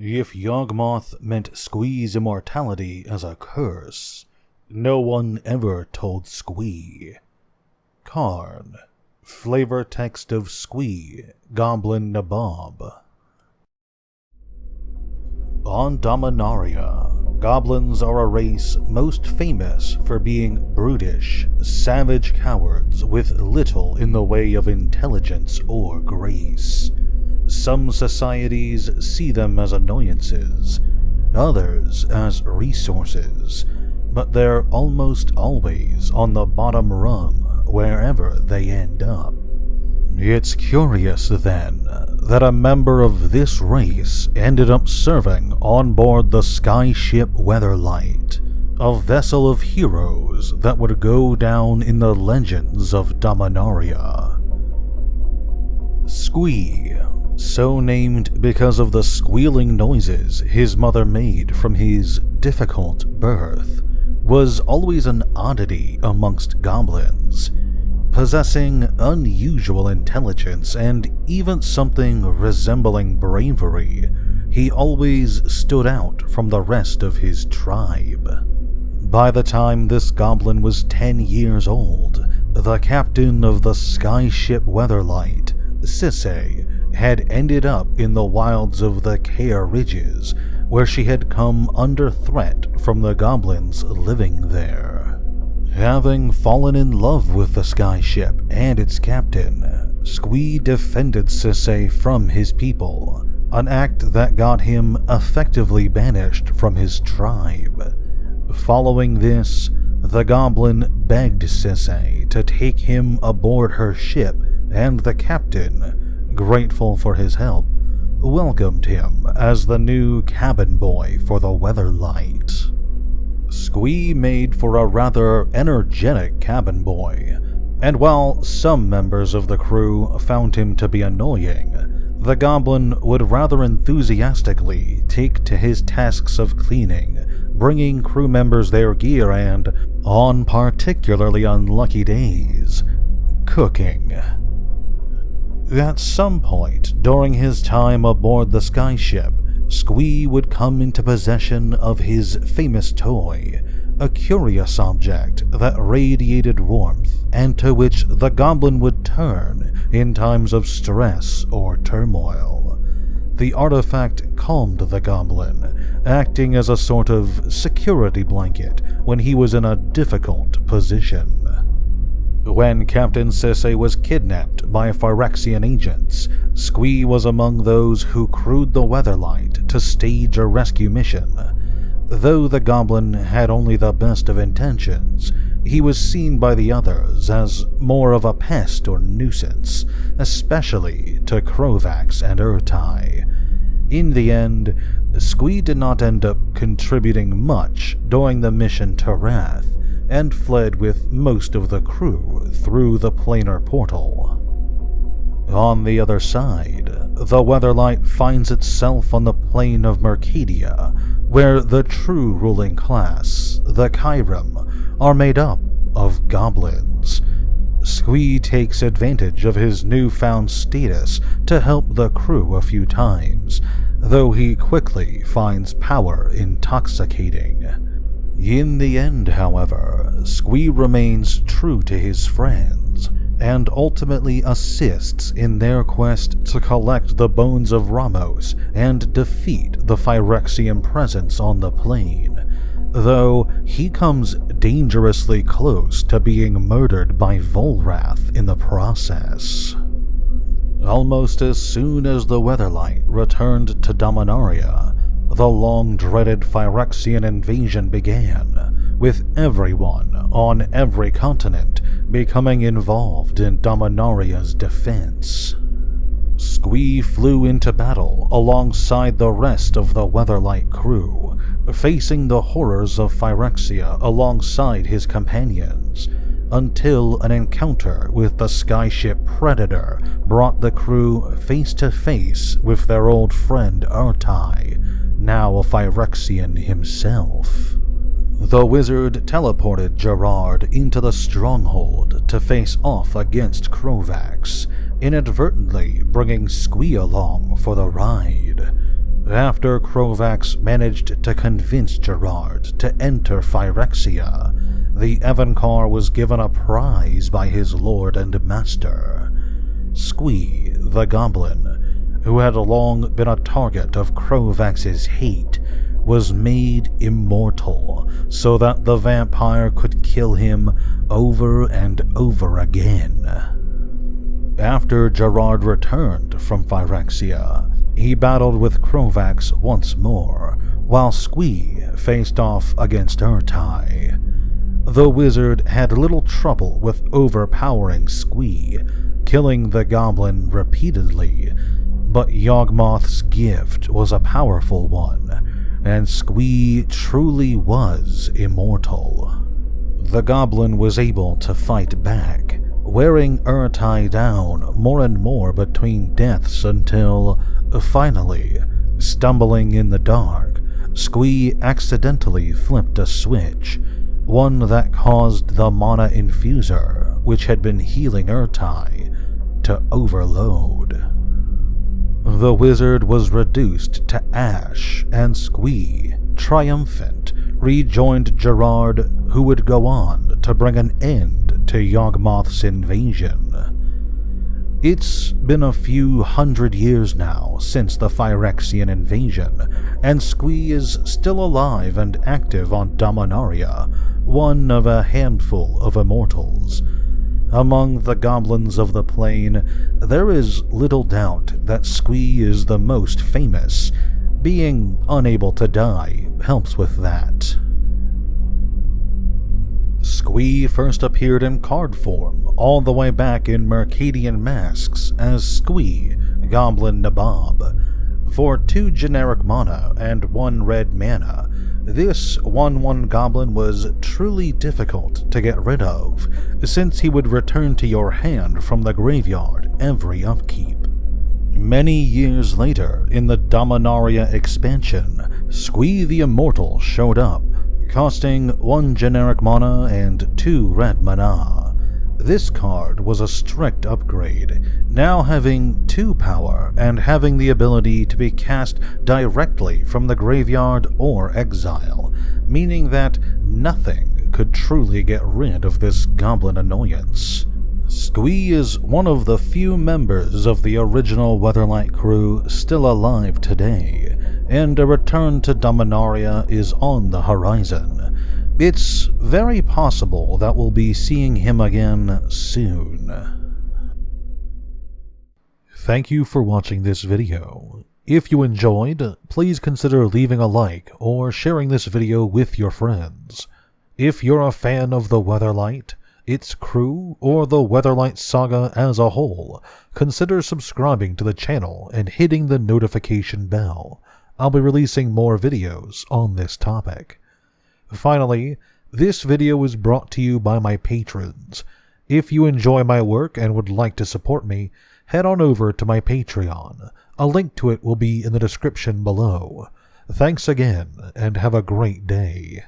If Yawgmoth meant Squee's immortality as a curse, no one ever told Squee. Karn. Flavor text of Squee, Goblin Nabob. On Dominaria, goblins are a race most famous for being brutish, savage cowards with little in the way of intelligence or grace. Some societies see them as annoyances, others as resources, but they're almost always on the bottom rung wherever they end up. It's curious, then, that a member of this race ended up serving on board the skyship Weatherlight, a vessel of heroes that would go down in the legends of Dominaria. Squee, so named because of the squealing noises his mother made from his difficult birth, was always an oddity amongst goblins. Possessing unusual intelligence and even something resembling bravery, he always stood out from the rest of his tribe. By the time this goblin was 10 years old, the captain of the skyship Weatherlight, Sisse, had ended up in the wilds of the Kare Ridges, where she had come under threat from the goblins living there. Having fallen in love with the skyship and its captain, Squee defended Sisse from his people, an act that got him effectively banished from his tribe. Following this, the goblin begged Sisse to take him aboard her ship, and the captain, grateful for his help, welcomed him as the new cabin boy for the Weatherlight. Squee made for a rather energetic cabin boy, and while some members of the crew found him to be annoying, the goblin would rather enthusiastically take to his tasks of cleaning, bringing crew members their gear, and, on particularly unlucky days, cooking. At some point during his time aboard the skyship, Squee would come into possession of his famous toy, a curious object that radiated warmth and to which the goblin would turn in times of stress or turmoil. The artifact calmed the goblin, acting as a sort of security blanket when he was in a difficult position. When Captain Sisse was kidnapped by Phyrexian agents, Squee was among those who crewed the Weatherlight to stage a rescue mission. Though the goblin had only the best of intentions, he was seen by the others as more of a pest or nuisance, especially to Krovax and Urtai. In the end, Squee did not end up contributing much during the mission to Wrath, and fled with most of the crew through the planar portal. On the other side, the Weatherlight finds itself on the plane of Mercadia, where the true ruling class, the Kyrim, are made up of goblins. Squee takes advantage of his newfound status to help the crew a few times, though he quickly finds power intoxicating. In the end, however, Squee remains true to his friends, and ultimately assists in their quest to collect the bones of Ramos and defeat the Phyrexian presence on the plane, though he comes dangerously close to being murdered by Volrath in the process. Almost as soon as the Weatherlight returned to Dominaria, the long-dreaded Phyrexian invasion began, with everyone on every continent becoming involved in Dominaria's defense. Squee flew into battle alongside the rest of the Weatherlight crew, facing the horrors of Phyrexia alongside his companions, until an encounter with the skyship Predator brought the crew face to face with their old friend Urtai, now a Phyrexian himself. The wizard teleported Gerard into the stronghold to face off against Krovax, inadvertently bringing Squee along for the ride. After Krovax managed to convince Gerard to enter Phyrexia, the Evancar was given a prize by his lord and master. Squee, the goblin, who had long been a target of Krovax's hate, was made immortal so that the vampire could kill him over and over again. After Gerard returned from Phyrexia, he battled with Krovax once more, while Squee faced off against Urtai. The wizard had little trouble with overpowering Squee, killing the goblin repeatedly, but Yawgmoth's gift was a powerful one, and Squee truly was immortal. The goblin was able to fight back, wearing Urtai down more and more between deaths until, finally, stumbling in the dark, Squee accidentally flipped a switch, one that caused the mana infuser, which had been healing Urtai, to overload. The wizard was reduced to ash, and Squee, triumphant, rejoined Gerard, who would go on to bring an end to Yawgmoth's invasion. It's been a few hundred years now since the Phyrexian invasion, and Squee is still alive and active on Dominaria, one of a handful of immortals. Among the goblins of the plain, there is little doubt that Squee is the most famous. Being unable to die helps with that. Squee first appeared in card form all the way back in Mercadian Masks as Squee, Goblin Nabob. For 2 generic mana and 1 red mana, this 1/1 goblin was truly difficult to get rid of, since he would return to your hand from the graveyard every upkeep. Many years later, in the Dominaria expansion, Squee the Immortal showed up, costing 1 generic mana and 2 red mana. This card was a strict upgrade, now having 2 power and having the ability to be cast directly from the graveyard or exile, meaning that nothing could truly get rid of this goblin annoyance. Squee is one of the few members of the original Weatherlight crew still alive today, and a return to Dominaria is on the horizon. It's very possible that we'll be seeing him again soon. Thank you for watching this video. If you enjoyed, please consider leaving a like or sharing this video with your friends. If you're a fan of the Weatherlight, its crew, or the Weatherlight saga as a whole, consider subscribing to the channel and hitting the notification bell. I'll be releasing more videos on this topic. Finally, this video is brought to you by my patrons. If you enjoy my work and would like to support me, head on over to my Patreon. A link to it will be in the description below. Thanks again, and have a great day.